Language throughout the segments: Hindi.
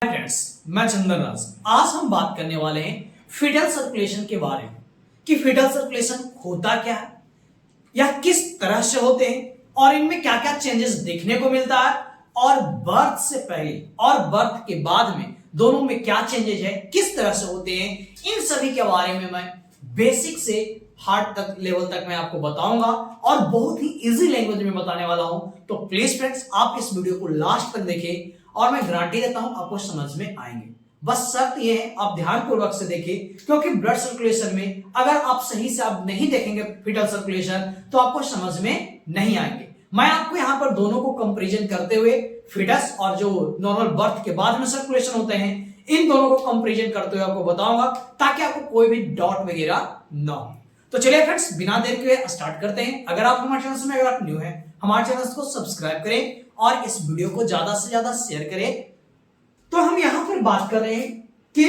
फ्रेंड्स, मैं चंदन राज। आज हम बात करने वाले हैं फीटल सर्कुलेशन के बारे में कि फीटल सर्कुलेशन होता क्या है या किस तरह से होते हैं और इनमें क्या क्या चेंजेस देखने को मिलता है और बर्थ से पहले और बर्थ के बाद में दोनों में क्या चेंजेस है, किस तरह से होते हैं, इन सभी के बारे में मैं बेसिक से हार्ड तक लेवल तक मैं आपको बताऊंगा और बहुत ही इजी लैंग्वेज में बताने वाला हूं। तो प्लीज फ्रेंड्स, आप इस वीडियो को लास्ट तक देखें और मैं गारंटी देता हूं आपको समझ में आएंगे। बस शर्त यह है आप ध्यानपूर्वक से देखें, क्योंकि ब्लड सर्कुलेशन में अगर आप सही से आप नहीं देखेंगे फीटल सर्कुलेशन तो आपको समझ में नहीं आएंगे। मैं आपको यहां पर दोनों को कंपैरिजन करते हुए फीटस और जो नॉर्मल बर्थ के बाद में सर्कुलेशन होते हैं इन दोनों को कंपैरिजन करते हुए आपको बताऊंगा ताकि आपको कोई भी डाउट वगैरह ना हो। तो चलिए फ्रेंड्स, बिना देर के स्टार्ट करते हैं। अगर आप हमारे चैनल में अगर आप न्यू हैं, हमारे चैनल को सब्सक्राइब करें और इस वीडियो को ज्यादा से ज्यादा शेयर करें। तो हम यहां पर बात कर रहे हैं कि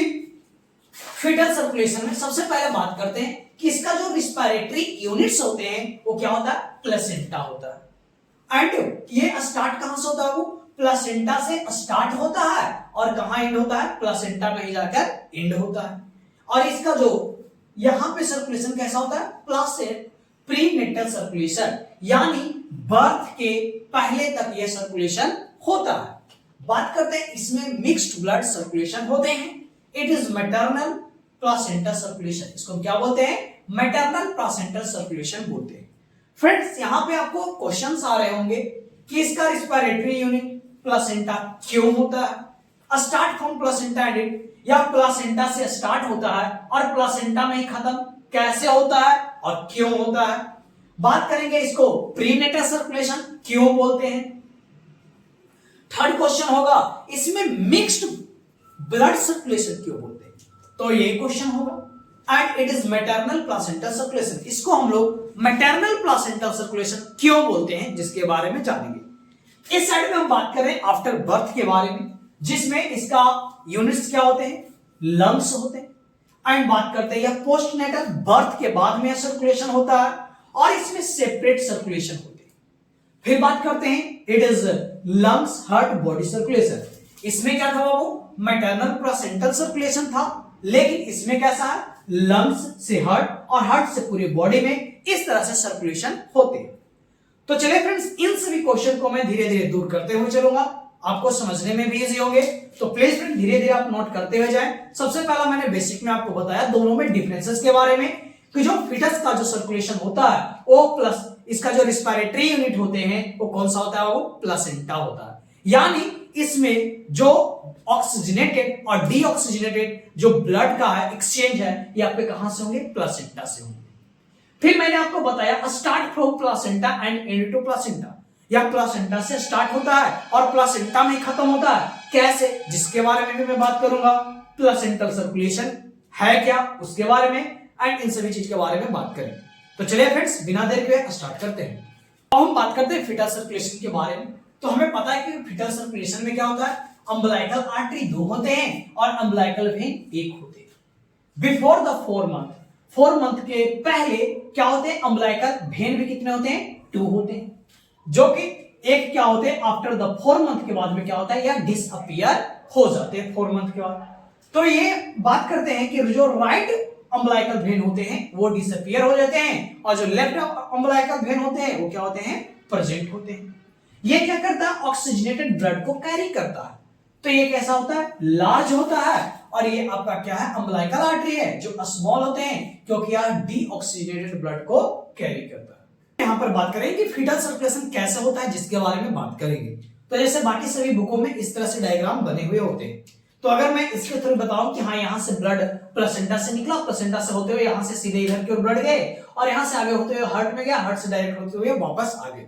फीटल सर्कुलेशन में सबसे पहले बात करते हैं कि इसका जो रिस्पिरेटरी यूनिट्स होते हैं वो क्या होता है, प्लेसेंटा होता है। एंड ये स्टार्ट कहां से होता है, वो प्लेसेंटा से स्टार्ट होता है और कहां एंड होता है, प्लेसेंटा में ही जाकर एंड होता है। और इसका जो यहां पे सर्कुलेशन कैसा होता है, प्लेसेंट प्रीनेटल सर्कुलेशन, यानी बर्थ के पहले तक यह सर्कुलेशन होता है। बात करते हैं इसमें मिक्स्ड ब्लड सर्कुलेशन होते हैं। It is maternal placental circulation, इसको क्या बोलते हैं, मैटरनल प्लेसेंटल सर्कुलेशन बोलते हैं। फ्रेंड्स, यहां पे आपको क्वेश्चंस आ रहे होंगे कि इसका रिस्पिरेटरी यूनिट प्लेसेंटा क्यों होता है, स्टार्ट फ्रॉम प्लेसेंटा एंड, या प्लेसेंटा से स्टार्ट होता है और प्लेसेंटा में ही खत्म कैसे होता है और क्यों होता है। बात करेंगे इसको प्रीनेटल सर्कुलेशन क्यों बोलते हैं। थर्ड क्वेश्चन होगा इसमें मिक्स्ड ब्लड सर्कुलेशन क्यों बोलते हैं, तो ये क्वेश्चन होगा। And it is maternal placental circulation, इसको हम लोग मैटरनल प्लेसेंटल सर्कुलेशन क्यों बोलते हैं जिसके बारे में जानेंगे। इस साइड में हम बात करें आफ्टर बर्थ के बारे में, जिसमें इसका यूनिट्स क्या होते हैं, लंग्स होते हैं। एंड बात करते हैं यह पोस्टनेटल बर्थ के बाद में सर्कुलेशन होता है और इसमें सेपरेट सर्कुलेशन होते हैं। फिर बात करते हैं it is lungs heart body circulation, इसमें क्या था, वो मैटरनल प्लेसेंटल सर्कुलेशन था, लेकिन इसमें कैसा है, लंग्स से हार्ट और हार्ट से पूरी बॉडी में इस तरह से सर्कुलेशन होते हैं। तो चलिए फ्रेंड्स, इन सभी क्वेश्चन को मैं धीरे धीरे दूर करते हुए चलूंगा, आपको समझने में भी इजी होंगे। तो प्लीज फ्रेंड धीरे धीरे आप नोट करते हुए जाएं। सबसे पहला मैंने बेसिक में आपको बताया दोनों में डिफरेंसेस के बारे में कि जो फीटस का जो सर्कुलेशन होता है वो प्लस इसका जो रिस्पिरेटरी यूनिट होते हैं वो कौन सा होता है, वो प्लेसेंटा होता है। यानी इसमें जो ऑक्सीजनेटेड और डीऑक्सीजनेटेड जो ब्लड का है एक्सचेंज है ये आपके कहां से होंगे, प्लेसेंटा से होंगे। फिर मैंने आपको बताया start from placenta and end to placenta, या प्लेसेंटा से स्टार्ट होता है और प्लेसेंटा में खत्म होता है कैसे, जिसके बारे में भी मैं बात करूंगा। प्लेसेंटल सर्कुलेशन है क्या उसके बारे में एंड इन सभी चीज के बारे में बात करें। तो चलिए फ्रेंड्स, बिना देर के स्टार्ट करते हैं। अब हम बात करते हैं फीटल सर्कुलेशन के बारे में। तो हमें पता है कि फीटल सर्कुलेशन में क्या होता है, अम्बिलाइकल आर्टरी 2 होते हैं और अम्बिलाइकल वेन 1 होते हैं। बिफोर द 4 मंथ के पहले क्या होते हैं, अम्बिलाइकल वेन भी कितने होते हैं, 2 होते हैं, जो कि एक क्या होते हैं आफ्टर द 4 मंथ के बाद में क्या होता है, या डिसअपियर हो जाते हैं 4 मंथ के बाद। तो ये बात करते हैं कि जो राइट अम्बिलाइकल वेन होते हैं वो डिसअपियर हो जाते हैं और जो लेफ्ट अम्बिलाइकल वेन होते हैं वो क्या होते हैं, प्रेजेंट होते हैं। ये क्या करता है, ऑक्सीजनेटेड ब्लड को कैरी करता है। तो ये कैसा होता है, लार्ज होता है, और ये आपका क्या है, अम्बिलाइकल आर्टरी है जो स्मॉल होते हैं क्योंकि यह डीऑक्सीजनेटेड ब्लड को कैरी करता है। यहां पर बात करेंगे कि फीटल सर्कुलेशन कैसे होता है जिसके बारे में बात करेंगे। तो जैसे बाकी सभी बुकों में इस तरह से डायग्राम बने हुए होते हैं, तो अगर मैं इसके थ्रू बताऊं कि हाँ यहां से ब्लड प्लेसेंटा से निकला, प्लेसेंटा से होते हुए यहां से सीधे इधर की ओर ब्लड गए और यहां से आगे होते हुए हार्ट में गया, हार्ट से डायरेक्ट होते हुए वापस आ गए,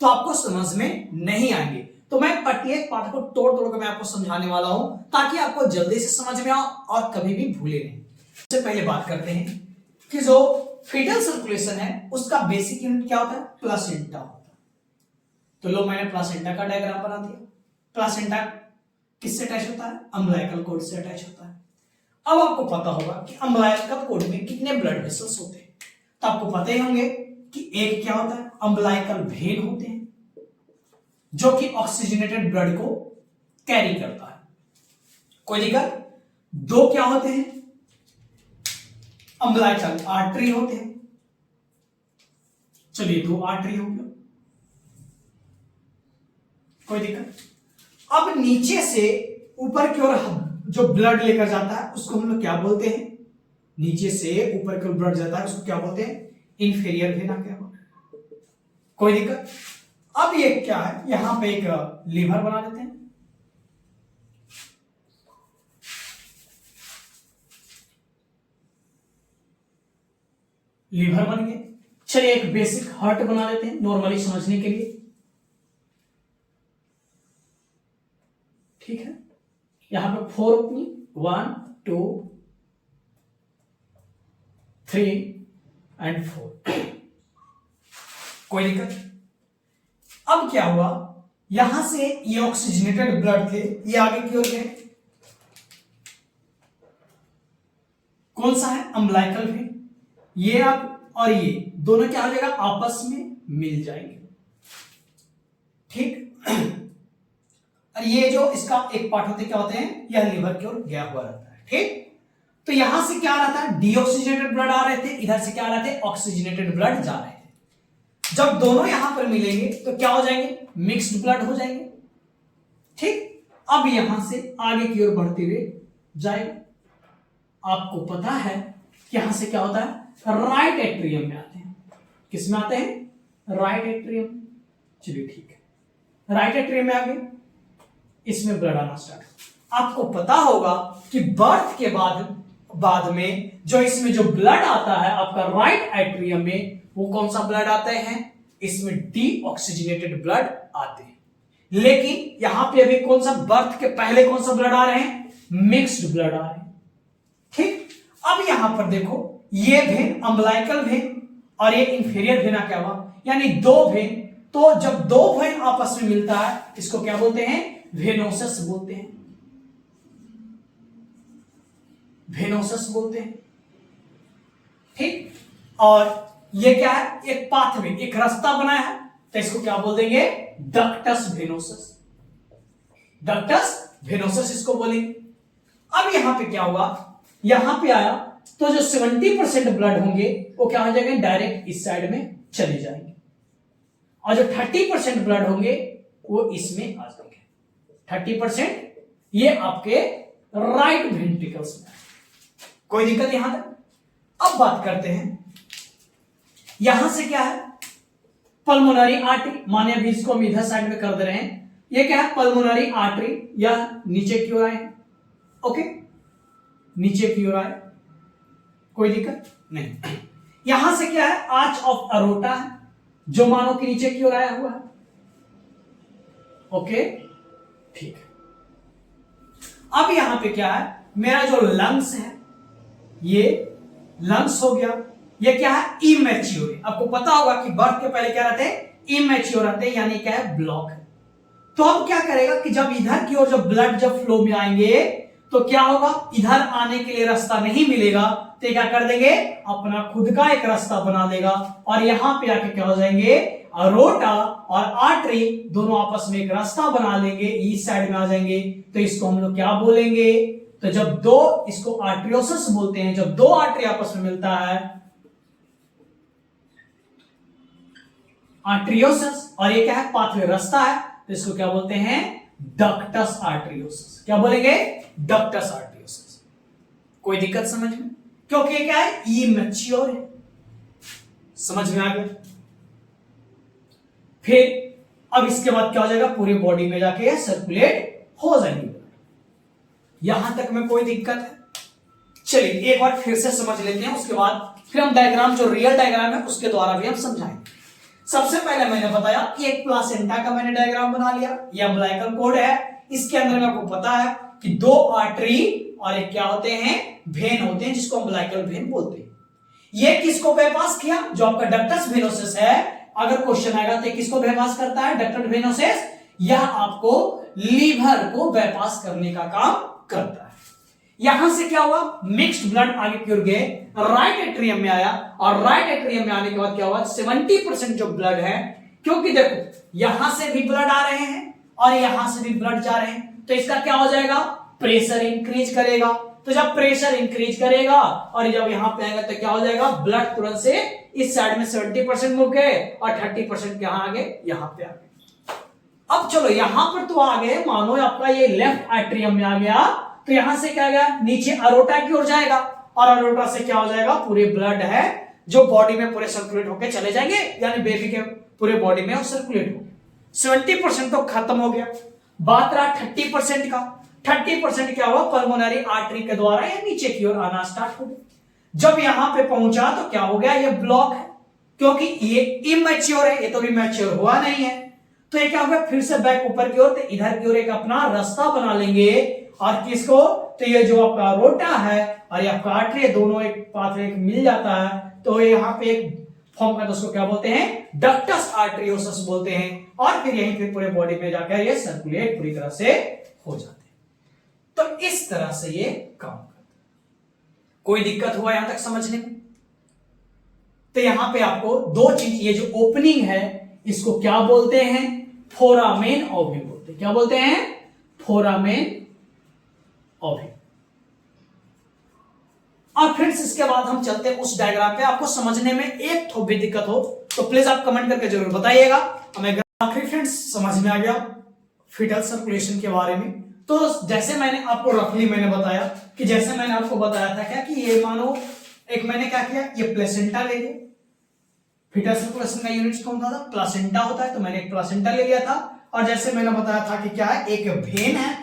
तो आपको समझ में नहीं आएंगे। तो मैं प्रत्येक पार्ट को तोड़ तोड़ कर मैं आपको समझाने वाला हूं ताकि आपको जल्दी से समझ में आए और कभी भी भूले नहीं। सबसे पहले बात करते हैं कि जो फीटल सर्कुलेशन है उसका बेसिक यूनिट क्या होता है, प्लेसेंटा होता है। तो लो मैंने प्लेसेंटा का डायग्राम बना दिया। प्लेसेंटा किससे अटैच होता है, अम्बिलाइकल कॉर्ड से अटैच होता है। अब आपको पता होगा कि अम्बिलाइकल कॉर्ड में कितने ब्लड वेसल्स होते हैं, तो आपको पता ही होंगे कि एक क्या होता है, अम्बिलाइकल वेन होते हैं जो कि ऑक्सीजनेटेड ब्लड को कैरी करता है। कोई दिक्कत? दो क्या होते हैं? अम्बलाइकल आर्टरी होते हैं। चलिए दो आर्टरी हो गया, कोई दिक्कत? अब नीचे से ऊपर की ओर जो ब्लड लेकर जाता है उसको हम लोग क्या बोलते हैं? नीचे से ऊपर की ओर ब्लड जाता है उसको क्या बोलते हैं? इंफीरियर वेना क्या बोलते हैं? कोई दिक्कत? अब ये क्या है, यहां पे एक लीवर बना देते हैं। लीवर बन गए। चलिए एक बेसिक हार्ट बना देते हैं नॉर्मली समझने के लिए, ठीक है? यहां पे 4 ओपनिंग, 1 2 3 एंड 4। कोई दिक्कत? अब क्या हुआ, यहां से ये ऑक्सीजनेटेड ब्लड थे, ये आगे की ओर गए। कौन सा है? Umbilical when. ये अब और ये दोनों क्या हो जाएगा? आपस में मिल जाएंगे, ठीक? और ये जो इसका एक पार्ट होते क्या होते हैं? यह लीवर की ओर गया हुआ रहता है, ठीक? तो यहां से क्या आ रहा था? डीऑक्सीजनेटेड ब्लड आ रहे थे, इधर से क्या आ रहे थे? ऑक्सीजनेटेड ब्लड जा रहे थे। जब दोनों यहां पर मिलेंगे तो क्या हो जाएंगे? मिक्स्ड ब्लड हो जाएंगे, ठीक? अब यहां से आगे की ओर बढ़ते हुए जाएगा। आपको पता है कि यहां से क्या होता है? राइट एट्रियम में आते हैं। किस में आते हैं? Right atrium. चलिए ठीक है, राइट एट्रियम में आ गए, इसमें ब्लड आना स्टार्ट। आपको पता होगा कि बर्थ के बाद में जो इसमें जो ब्लड आता है आपका राइट एट्रियम में, वो कौन सा ब्लड आते हैं? इसमें डीऑक्सीजनेटेड ब्लड आते हैं। लेकिन यहां पे अभी कौन सा, बर्थ के पहले कौन सा ब्लड आ रहे हैं? मिक्स्ड ब्लड आ रहे हैं, ठीक? अब यहां पर देखो, ये वेन अम्बलाइकल वेन और ये इंफीरियर वेना क्या हुआ? यानी दो वेन। तो जब दो वेन आपस में मिलता है इसको क्या बोलते हैं? वेनोसस बोलते हैं, वेनोसस बोलते हैं, ठीक? और ये क्या है? एक पाथवे, एक रास्ता बनाया है, तो इसको क्या बोल देंगे? Ductus venosus. डक्टस वेनोसस इसको बोलेंगे। अब यहां पे क्या हुआ, यहां पे आया तो जो 70% ब्लड होंगे वो क्या हो जाएंगे? डायरेक्ट इस साइड में चले जाएंगे, और जो 30% ब्लड होंगे वो इसमें आ जाएंगे। 30% ये आपके राइट वेंट्रिकल्स में। कोई दिक्कत यहां तक? अब बात करते हैं, यहां से क्या है? पल्मोनरी आर्टरी, माने अभी इसको हम इधर साइड में कर दे रहे हैं। ये क्या है? पल्मोनरी आर्टरी, या नीचे की ओर आए, ओके, नीचे की ओर आए, कोई दिक्कत नहीं। यहां से क्या है? आर्च ऑफ अरोटा है, जो मानो कि नीचे की ओर आया हुआ है, ओके, ठीक है। अब यहां पे क्या है? मेरा जो लंग्स है, ये लंग्स हो गया। ये क्या है? इमेच्योर। आपको पता होगा कि बर्थ के पहले क्या रहते हैं? इमेच्योर रहते हैं, यानी क्या है? ब्लॉक है। तो अब क्या करेगा कि जब इधर की ओर जब ब्लड जब फ्लो में आएंगे तो क्या होगा? इधर आने के लिए रास्ता नहीं मिलेगा, तो क्या कर देंगे? अपना खुद का एक रास्ता बना देगा, और यहां पे आके क्या हो जाएंगे? अरोटा और आर्टरी दोनों आपस में एक रास्ता बना लेंगे, इस साइड में आ जाएंगे। तो इसको हम लोग क्या बोलेंगे? तो जब दो, इसको आर्टरियोसिस बोलते हैं, जब दो आर्टरी आपस में मिलता है, आर्टरियोसिस, और ये क्या है? पाथवे, रास्ता है, तो इसको क्या बोलते हैं? डक्टस आर्टरियोसिस। क्या बोलेंगे? डक्टस आर्टरियोसिस। कोई दिक्कत समझ में? क्योंकि ये क्या है? इमैच्योर है। समझ में आ गया? फिर अब इसके बाद क्या हो जाएगा? पूरी बॉडी में जाके सर्कुलेट हो जाएंगे। यहां तक में कोई दिक्कत है? चलिए एक बार फिर से समझ लेते हैं, उसके बाद फिर हम डायग्राम, जो रियल डायग्राम है उसके द्वारा भी हम समझाएंगे। सबसे पहले मैंने बताया कि एक प्लासेंटा का मैंने डायग्राम बना लिया, ये अम्बलाइकल कॉर्ड है, इसके अंदर में आपको पता है कि दो आर्टरी और एक क्या होते हैं? वेन होते हैं, जिसको अम्बलाइकल वेन बोलते हैं। ये किसको बाईपास किया? जो आपका डक्टस वेनोसिस है। अगर क्वेश्चन आएगा तो किसको बाईपास करता है? Ductus venosus. यह आपको लीवर को बाईपास करने का काम करता है। यहां से क्या हुआ? मिक्स्ड ब्लड आगे की ओर गए, राइट एट्रियम में आया, और राइट एट्रियम में आने के बाद क्या हुआ? 70% जो ब्लड है, क्योंकि देखो यहां से भी ब्लड आ रहे हैं और यहां से भी ब्लड जा रहे हैं, तो इसका क्या हो जाएगा? प्रेशर इंक्रीज करेगा। तो जब प्रेशर इंक्रीज करेगा और जब यहां पे आएगा तो क्या हो जाएगा, ब्लड तुरंत से इस साइड में 70% मूव गए और 30% कहां आ गए, यहां पे आ गए। अब चलो यहां पर तो आ गए, मानो आपका ये लेफ्ट एट्रियम में आ गया, तो यहां से क्या गया, नीचे अरोटा की ओर जाएगा और अरोटा से क्या हो जाएगा, पूरे ब्लड है जो बॉडी में पूरे सर्कुलेट होके चले जाएंगे, यानी बेबी के पूरे बॉडी में सर्कुलेट हो। 70% तो खत्म हो गया, बात रहा 30% का। 30% क्या हुआ, पल्मोनरी आर्टरी के द्वारा या नीचे की ओर आना स्टार्ट हो गया। जब यहां पे पहुंचा तो क्या हो गया, ये ब्लॉक है, क्योंकि ये इमैच्योर है, ये तो भी मैच्योर हुआ नहीं है। तो ये क्या होगा, फिर से बैक ऊपर की ओर, तो इधर की ओर एक अपना रास्ता बना लेंगे और किसको, तो ये जो आपका रोटा है और ये आपका आर्टरी है, दोनों एक पाथवे मिल जाता है, तो यहाँ पे एक फॉर्म करता है, उसको क्या बोलते हैं, डक्टस आर्टरियोसस बोलते हैं। और फिर यहीं फिर पूरे बॉडी में जाकर ये सर्कुलेट पूरी तरह से हो जाते हैं। तो इस तरह से ये काम करता है। कोई दिक्कत हुआ यहां तक समझने में? तो यहां पे आपको दो चीज, ये जो ओपनिंग है इसको क्या बोलते हैं, फोरामेन ओव्यूल बोलते हैं। क्या बोलते हैं, फोरामेन ओव्यूल। और फ्रेंड्स इसके बाद हम चलते हैं उस डायग्राम पे। आपको समझने में एक थोड़ी भी दिक्कत हो तो प्लीज आप कमेंट करके जरूर बताइएगा हमें। आखिरी फ्रेंड्स समझ में आ गया फीटल सर्कुलेशन के बारे में। तो जैसे मैंने आपको रफली मैंने बताया कि जैसे मैंने आपको बताया था क्या, कि ये मानो एक मैंने क्या किया, ये प्लेसेंटा ले लिया। फीटल सर्कुलेशन का यूनिट कौन था, प्लासेंटा होता है, तो मैंने एक प्लासेंटा ले लिया था। और जैसे मैंने बताया था कि क्या है, एक वेन है,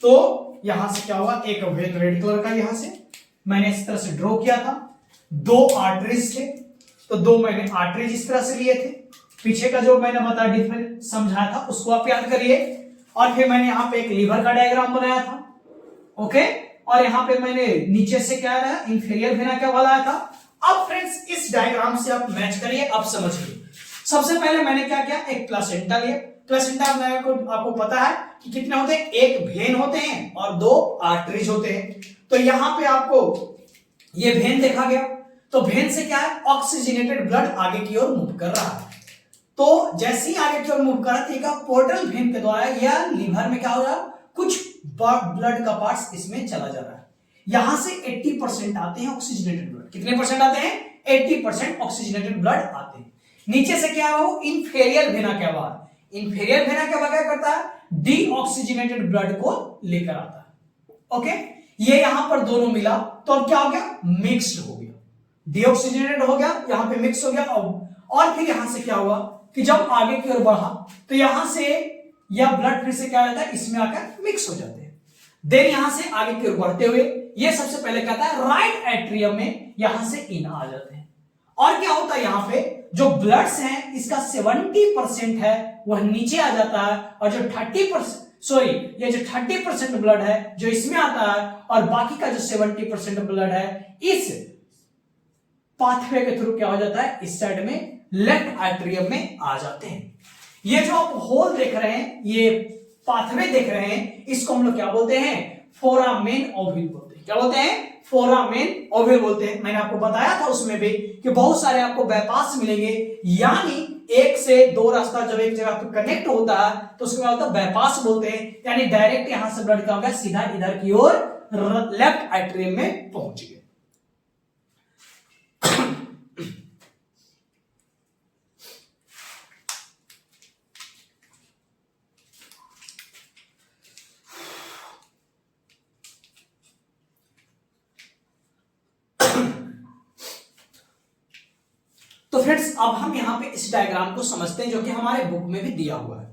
तो यहां से क्या हुआ, एक वेन रेड कलर का यहां से मैंने इस तरह से ड्रॉ किया था। दो आर्टरीज थे, तो दो मैंने आर्टरीज इस तरह से लिए थे। पीछे का जो मैंने बताया डिफरेंट समझाया था उसको आप याद करिए। और फिर मैंने यहाँ पे एक लीवर का डायग्राम बनाया था, ओके। और यहाँ पे मैंने नीचे से क्या रहा, इंफीरियर वेना क्या बनाया था। अब फ्रेंड्स इस डायग्राम से आप मैच करिए, अब समझिए। सबसे पहले मैंने क्या किया, एक प्लासेंटा लिया। प्लासेंटा आपको पता है कि कितने होते हैं, एक वेन होते हैं और दो आर्टरीज होते हैं। तो यहां पे आपको ये वेन देखा गया, तो वेन से क्या है, ऑक्सीजनेटेड ब्लड आगे की ओर मूव कर रहा है। तो जैसे ही आगे की ओर मूव कर रहा है, पोर्टल वेन के द्वारा या लीवर में क्या हो रहा है, कुछ ब्लड का पार्ट्स इसमें चला जा रहा है। यहां से 80% आते हैं ऑक्सीजनेटेड ब्लड। कितने परसेंट आते हैं, 80% ऑक्सीजनेटेड ब्लड आते हैं। नीचे से क्या है, वो इंफेरियर वेना के बाद, इंफेरियर वेना के बाद क्या करता है, डीऑक्सीजनेटेड ब्लड को लेकर आता है, ओके। ये यहां पर दोनों मिला तो अब क्या हो गया, मिक्स्ड हो गया, डीऑक्सीजनेटेड हो गया, यहां पे मिक्स हो गया। और फिर यहां से क्या हुआ कि जब आगे की ओर बढ़ा तो यहां से यह ब्लड फिर से क्या रहता है, इसमें आकर मिक्स हो जाते हैं। देन यहां से आगे की ओर बढ़ते हुए ये सबसे पहले कहता है राइट एट्रियम में यहां से इन आ जाते हैं। और क्या होता है, यहां पे जो ब्लड्स हैं इसका 70% है वह नीचे आ जाता है, और जो 30% ब्लड है जो इसमें आता है, और बाकी का जो 70% ब्लड है इस पाथवे के थ्रू क्या हो जाता है, इस साइड में लेफ्ट एट्रियम में आ जाते हैं। ये जो आप होल देख रहे हैं, ये पाथवे देख रहे हैं, इसको हम लोग क्या बोलते हैं, फोरामेन ओव्यूल बोलते हैं। क्या बोलते हैं, फोरामेन ओव्यूल बोलते हैं। मैंने आपको बताया था उसमें भी कि बहुत सारे आपको बाईपास मिलेंगे, यानी एक से दो रास्ता जब एक जगह पे कनेक्ट होता है तो उसको क्या होता है, बाईपास बोलते हैं। यानी डायरेक्ट यहां से ब्लड क्या होगा, सीधा इधर की ओर लेफ्ट एट्रियम में पहुंच गया। तो फ्रेंड्स अब हम यहां पे इस डायग्राम को समझते हैं जो कि हमारे बुक में भी दिया हुआ है।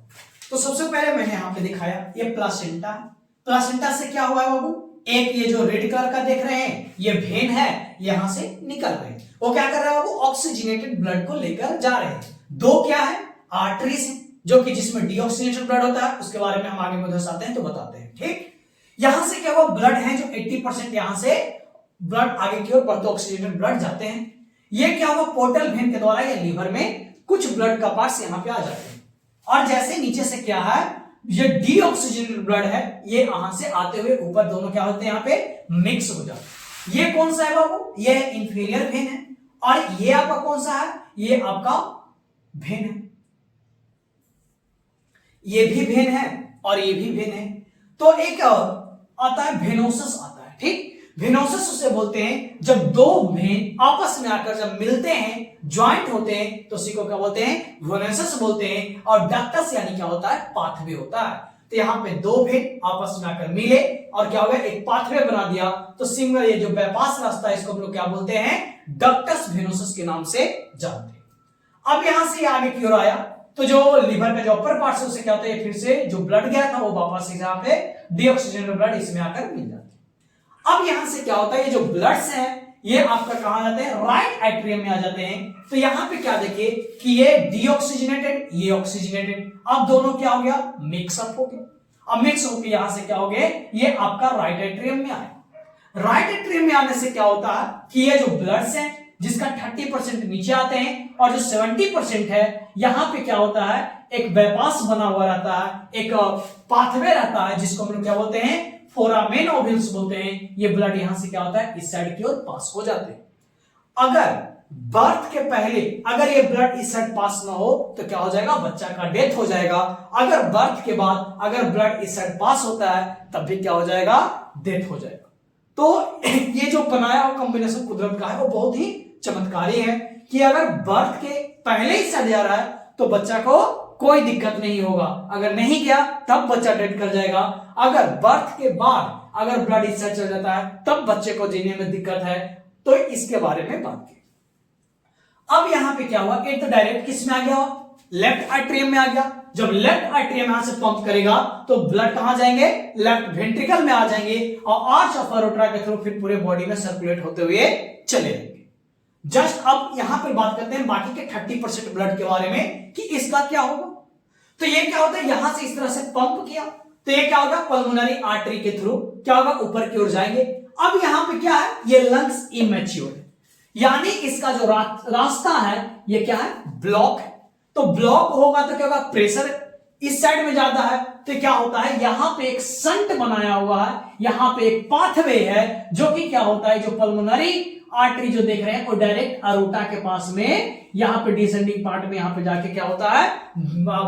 तो सबसे पहले मैंने यहां पे दिखाया ये प्लासेंटा है। प्लासेंटा से क्या हुआ है बाबू, एक ये जो रेड कलर का देख रहे हैं ये वेन है, यहां से निकल रहे हैं। वो क्या कर रहा है बाबू, ऑक्सीजनेटेड ब्लड को लेकर जा रहे हैं। दो क्या है, आर्टरीज है, जो कि जिसमें डीऑक्सीजनेटेड ब्लड होता है, उसके बारे में हम आगे में आते हैं तो बताते हैं, ठीक। यहां से क्या हुआ, ब्लड है जो 80% यहां से ब्लड आगे की ओर बढ़ते ऑक्सीजनेटेड ब्लड जाते हैं। ये क्या होगा, पोर्टल वेन के द्वारा या लीवर में कुछ ब्लड का पार्ट्स यहां पे आ जाते हैं। और जैसे नीचे से क्या है, ये डीऑक्सीजनेटेड ब्लड है, ये यहां से आते हुए ऊपर दोनों क्या होते हैं, यहां पे मिक्स हो जाते हैं। ये कौन सा है बाबू, ये इंफीरियर वेन है। और ये आपका कौन सा है, ये आपका वेन है। ये भी वेन है और ये भी वेन है। तो एक आता है वेनोसस आता है, ठीक। वेनोसस उसे बोलते हैं जब दो वेन आपस में आकर जब मिलते हैं, ज्वाइंट होते हैं, तो उसी को क्या बोलते हैं, वेनोसस बोलते हैं। और डक्टस यानी क्या होता है, पाथवे होता है। तो यहाँ पे दो वेन आपस में आकर मिले और क्या हो गया, एक पाथवे बना दिया। तो सिंगल ये जो बाईपास रास्ता है इसको हम लोग क्या बोलते हैं, डक्टस वेनोसस के नाम से जानते हैं। अब यहां से आगे की ओर आया तो जो लिवर का जो अपर पार्ट है उसे क्या होता है, फिर से जो ब्लड गया था वो वापस से यहाँ पे डीऑक्सीजनेटेड ब्लड इसमें आकर मिल जाता है। अब यहां से क्या होता है, ये जो ब्लड्स हैं ये आपका कहां जाते हैं, राइट एट्रियम में आ जाते हैं। तो यहां पे क्या देखिए कि ये डीऑक्सीजनेटेड, ये ऑक्सीजनेटेड, अब दोनों क्या हो गया, मिक्सअप हो गया। अब मिक्स होकर यहां से क्या हो गए, ये आपका राइट एट्रियम में आए। राइट एट्रियम में आने से क्या होता है कि ये जो ब्लड्स हैं जिसका 30% नीचे आते हैं और जो 70% है यहां पे क्या होता है, एक बाईपास बना हुआ रहता है, एक पाथवे रहता है जिसको हम लोग क्या बोलते हैं, फोरामेन ओवल्स बोलते हैं। ये ब्लड यहां से क्या होता है, इस साइड की ओर पास हो जाते हैं। अगर बर्थ के पहले अगर ये ब्लड इस साइड पास ना हो तो क्या हो जाएगा, बच्चा का डेथ हो जाएगा। अगर बर्थ के बाद अगर ब्लड इस साइड पास होता है तब भी क्या हो जाएगा, डेथ हो जाएगा। तो ये जो बनाया हुआ कॉम्बिनेशन कुदरत का है वो बहुत ही चमत्कारी है कि अगर बर्थ के पहले ही सड़ जा रहा है तो बच्चा को कोई दिक्कत नहीं होगा, अगर नहीं गया तब बच्चा डेड कर जाएगा। अगर बर्थ के बाद अगर ब्लड इस साइड चल जाता है तब बच्चे को जीने में दिक्कत है। तो इसके बारे में बात की। अब यहां पे क्या हुआ, एक तो डायरेक्ट किस में आ गया, लेफ्ट एट्रियम में आ गया। जब लेफ्ट एट्रियम यहां से पंप करेगा तो ब्लड कहां जाएंगे, लेफ्ट वेंट्रिकल में आ जाएंगे और आर्च ऑफ एरोटा के थ्रू फिर पूरे बॉडी में सर्कुलेट होते हुए चले जाएंगे। जस्ट अब यहां पर बात करते हैं बाकी के 30% ब्लड के बारे में कि इसका क्या होगा। तो ये क्या होता है, यहां से इस तरह से पंप किया तो ये क्या होगा, पल्मोनरी आर्टरी के थ्रू क्या होगा, ऊपर की ओर जाएंगे। अब यहां पे क्या है, ये लंग्स इमैच्योर है, यानी इसका जो रास्ता है ये क्या है, ब्लॉक है। तो ब्लॉक होगा तो क्या होगा, प्रेशर इस साइड में ज्यादा है तो क्या होता है, यहां पे एक संट बनाया हुआ है, यहां पे एक पाथवे है जो कि क्या होता है, जो पल्मोनरी आर्टरी जो देख रहे हैं वो डायरेक्ट अरोटा के पास में यहां पे डिसेंडिंग पार्ट में यहां पे जाके क्या होता है,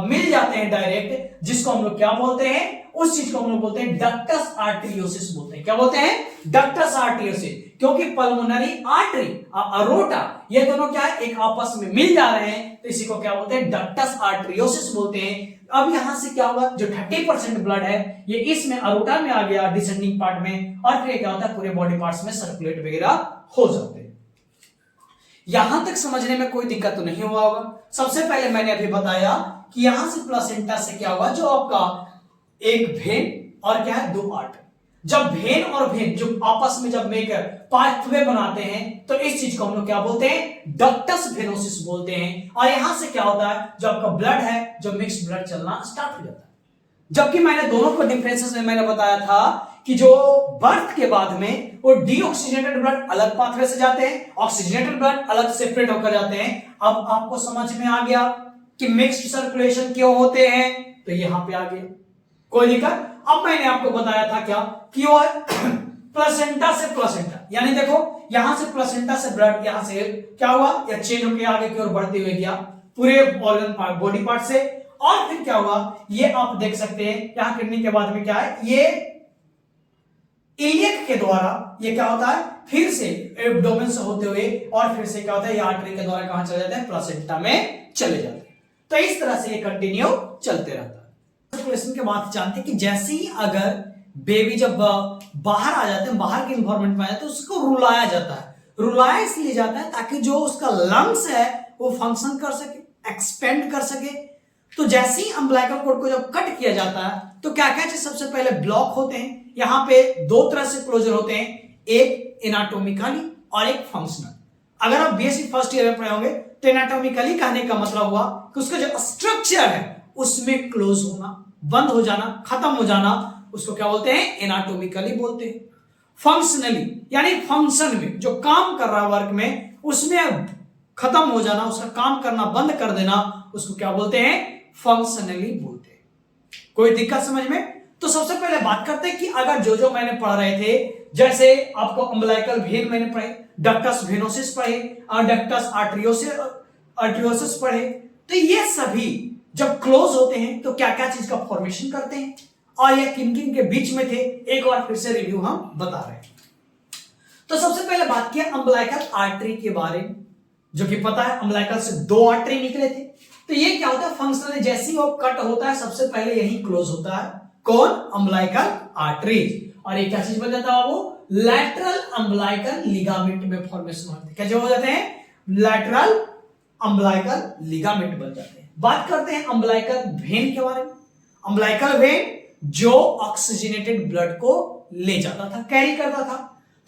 मिल जाते हैं डायरेक्ट, जिसको हम लोग क्या बोलते हैं, उस चीज को हम लोग बोलते हैं डक्टस आर्टेरियोसिस बोलते हैं। क्या बोलते हैं, डक्टस आर्टेरियोसिस। क्योंकि पल्मोनरी आर्टरी और अरोटा ये दोनों क्या है, एक आपस में मिल जा रहे हैं तो इसी को क्या बोलते हैं, डक्टस आर्टेरियोसिस बोलते हैं। अब यहां से क्या होगा, जो 30% ब्लड है ये इसमें अरोटा में आ गया डिसेंडिंग पार्ट में, और फिर क्या होता है पूरे बॉडी पार्ट्स में सर्कुलेट वगैरह हो जाते हैं। यहां तक समझने में कोई दिक्कत तो नहीं हुआ होगा। सबसे पहले मैंने अभी बताया कि यहां से प्लासेंटा से क्या हुआ, जो आपका एक वेन और क्या है, दो आर्टरी। जब वेन और वेन जो आपस में जब मिलकर पाथवे बनाते हैं तो इस चीज को हम लोग क्या बोलते हैं, डक्टस वेनोसिस बोलते हैं। और यहां से क्या होता है, जो आपका ब्लड है जो मिक्स ब्लड चलना स्टार्ट हो जाता है। जबकि मैंने दोनों को डिफरेंसेस में मैंने बताया था कि जो बर्थ के बाद में वो डीऑक्सीजनेटेड ब्लड अलग पाथवे से जाते हैं, ऑक्सीजनेटेड ब्लड अलग सेपरेट होकर जाते हैं। अब आपको समझ में आ गया कि मिक्स्ड सर्कुलेशन क्यों होते हैं, तो यहां पे आ गया, कोई दिक्कत। अब मैंने आपको बताया था क्या कि वो प्लेसेंटा से प्लेसेंटा, यानी देखो यहां से प्लेसेंटा से ब्लड यहां से क्या हुआ, या चेन होकर आगे की ओर बढ़ते हुए गया पूरे ऑर्गन पार्ट, बॉडी पार्ट से, और फिर क्या हुआ, ये आप देख सकते हैं यहां किडनी के बाद में क्या है, ये इलियक के द्वारा ये क्या होता है, फिर से एब्डोमेन से होते हुए और फिर से क्या होता है, ये आर्टरी के द्वारा कहां चले जाते हैं, प्लेसेंटा में चले जाते हैं। तो इस तरह से ये कंटिन्यू चलते रहता है। सर्कुलेशन के बाद जानते हैं कि जैसे ही अगर बेबी जब बाहर आ जाते हैं, बाहर के इन्वायरमेंट में आ जाते हैं, उसको रुलाया जाता है। रुलाया इसलिए जाता है ताकि जो उसका लंग्स है वो फंक्शन कर सके, एक्सपेंड कर सके। तो जैसे ही अम्बिलिकल कॉर्ड को जब कट किया जाता है तो क्या क्या चीज सबसे पहले ब्लॉक होते हैं। यहां पे दो तरह से क्लोजर होते हैं, एक एनाटोमिकली और एक फंक्शनल। अगर आप बीएससी फर्स्ट ईयर में पढ़े होंगे तो एनाटोमिकली कहने का मतलब हुआ कि उसका जो स्ट्रक्चर है उसमें क्लोज होना, बंद हो जाना, खत्म हो जाना, उसको क्या बोलते हैं, एनाटोमिकली बोलते हैं। फंक्शनली यानी फंक्शन में जो काम कर रहा है वर्क में उसमें खत्म हो जाना, उसका काम करना बंद कर देना, उसको क्या बोलते हैं, फंक्शनली बोलते हैं। कोई दिक्कत समझ में? तो सबसे पहले बात करते हैं कि अगर जो मैंने पढ़ रहे थे, जैसे आपको अम्बिलिकल वेन मैंने पढ़े, डक्टस वेनोसिस पढ़े और डक्टस आर्टेरियोसिस पढ़े, तो ये सभी जब क्लोज होते हैं तो क्या क्या चीज का फॉर्मेशन करते हैं। और यह किन किन के बीच में थे, एक बार फिर से रिव्यू हम बता रहे हैं। तो सबसे पहले बात किया अम्बिलिकल आर्टरी के बारे में, जो कि पता है अम्बिलिकल से 2 आर्टरी निकले थे। तो ये क्या होता है, फंक्शनली जैसे ही वो कट होता है सबसे पहले यही क्लोज होता है, कौन, अम्बिलिकल आर्टरीज, और ये क्या चीज बन जाता है वो, लैटरल अम्बिलिकल लिगामेंट में फॉर्मेशन होते हैं। क्या जो हो जाते हैं, लैटरल अम्बिलिकल लिगामेंट बन जाते हैं। बात करते हैं अम्बिलिकल वेन के बारे में। अम्बिलिकल वेन जो ऑक्सीजनेटेड ब्लड को ले जाता था, कैरी करता था।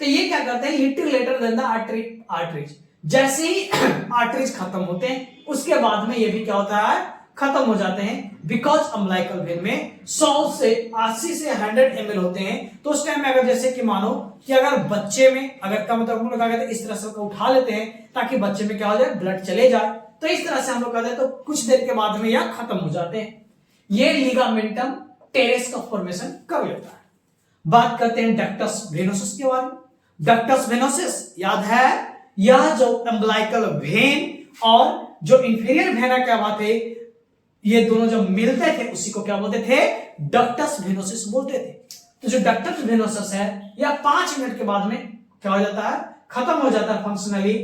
तो ये क्या करते हैं, little later than the arteries, जैसे ही आर्टरीज खत्म होते हैं उसके बाद में ये भी क्या होता है, खत्म हो जाते हैं। बिकॉज अम्बिलिकल वेन में 100 से 80 से 100 ml होते हैं। तो उस टाइम में अगर जैसे कि मानो कि अगर बच्चे में अगर कम, तो हम लोग क्या कहते हैं, इस तरह से उठा लेते हैं ताकि बच्चे में क्या हो जाए, ब्लड चले जाए। तो इस तरह से हम लोग कहते हैं, तो कुछ देर के बाद में यह खत्म हो जाते हैं। ये लिगामेंटम टेरेस का फॉर्मेशन कर लेता है। बात करते हैं डक्टस वेनोसस के बारे में। डक्टस वेनोसस याद है, यह जो अम्बिलिकल वेन और जो इंफीरियर वेना क्या बात है, ये दोनों जब मिलते थे उसी को क्या बोलते थे, डक्टस वेनोसस बोलते थे। तो जो डक्टस वेनोसस है यह 5 मिनट के बाद में क्या हो जाता है, खत्म हो जाता है फंक्शनली,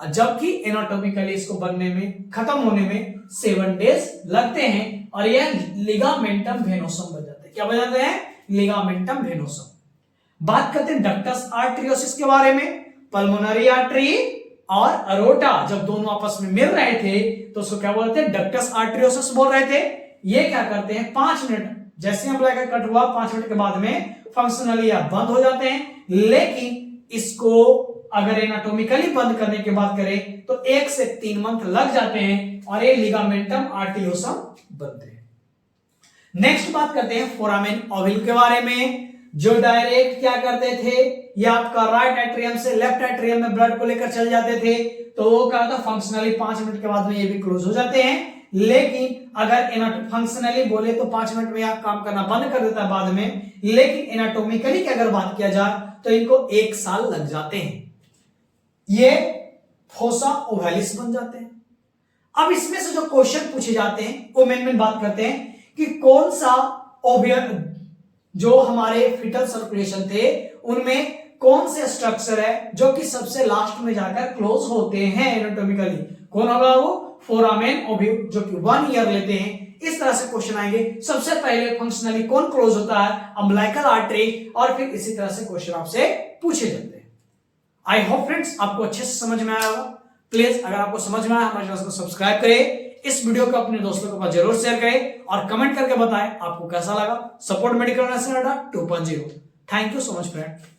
जबकि एनाटॉमिकली इसको बनने में, खत्म होने में 7 डेज लगते हैं, और यह लिगामेंटम वेनोसम बन जाते हैं। क्या बन जाते हैं, लिगामेंटम वेनोसम। बात करते हैं डक्टस आर्टरियोसिस के बारे में। पल्मोनरी आर्टरी और अरोटा जब दोनों आपस में मिल रहे थे तो उसको क्या बोलते हैं, डक्टस आर्टरियोसिस बोल रहे थे। ये क्या करते हैं, 5 मिनट जैसे अम्बिलिकल कट हुआ 5 मिनट के बाद में फंक्शनली या बंद हो जाते हैं। लेकिन इसको अगर एनाटॉमिकली बंद करने की बात करें तो 1 से 3 मंथ लग जाते हैं, और ये लिगामेंटम आर्टियोसम बनते हैं। नेक्स्ट बात करते हैं फोरामेन ओवल के बारे में, जो डायरेक्ट क्या करते थे, ये आपका राइट एट्रियम से लेफ्ट एट्रियम में ब्लड को लेकर चल जाते थे। तो वो क्या होता है, फंक्शनली 5 मिनट के बाद में ये भी क्लोज हो जाते हैं। लेकिन अगर फंक्शनली बोले तो 5 मिनट में आप काम करना बंद कर देता है बाद में, लेकिन एनाटॉमिकली की अगर बात किया जाए तो इनको 1 साल लग जाते हैं। ये फोसा ओवैलिस बन जाते हैं। अब इसमें से जो क्वेश्चन पूछे जाते हैं वो मेन बात करते हैं कि कौन सा ओवियर, जो हमारे फिटल सर्कुलेशन थे उनमें कौन से स्ट्रक्चर है जो कि सबसे लास्ट में जाकर क्लोज होते हैं एनाटॉमिकली, कौन होगा वो, फोरामेन ओवल, जो कि 1 ईयर लेते हैं। इस तरह से क्वेश्चन आएंगे। सबसे पहले फंक्शनली कौन क्लोज होता है, अम्बिलिकल आर्टरी, और फिर इसी तरह से क्वेश्चन आपसे पूछे जाते हैं। आई होप फ्रेंड्स आपको अच्छे से समझ में आया होगा। प्लीज अगर आपको समझ में आया हमारे चैनल को सब्सक्राइब करें, इस वीडियो को अपने दोस्तों के पास जरूर शेयर करें, और कमेंट करके बताएं आपको कैसा लगा। Support medical nation 2.0। Thank you so much friend.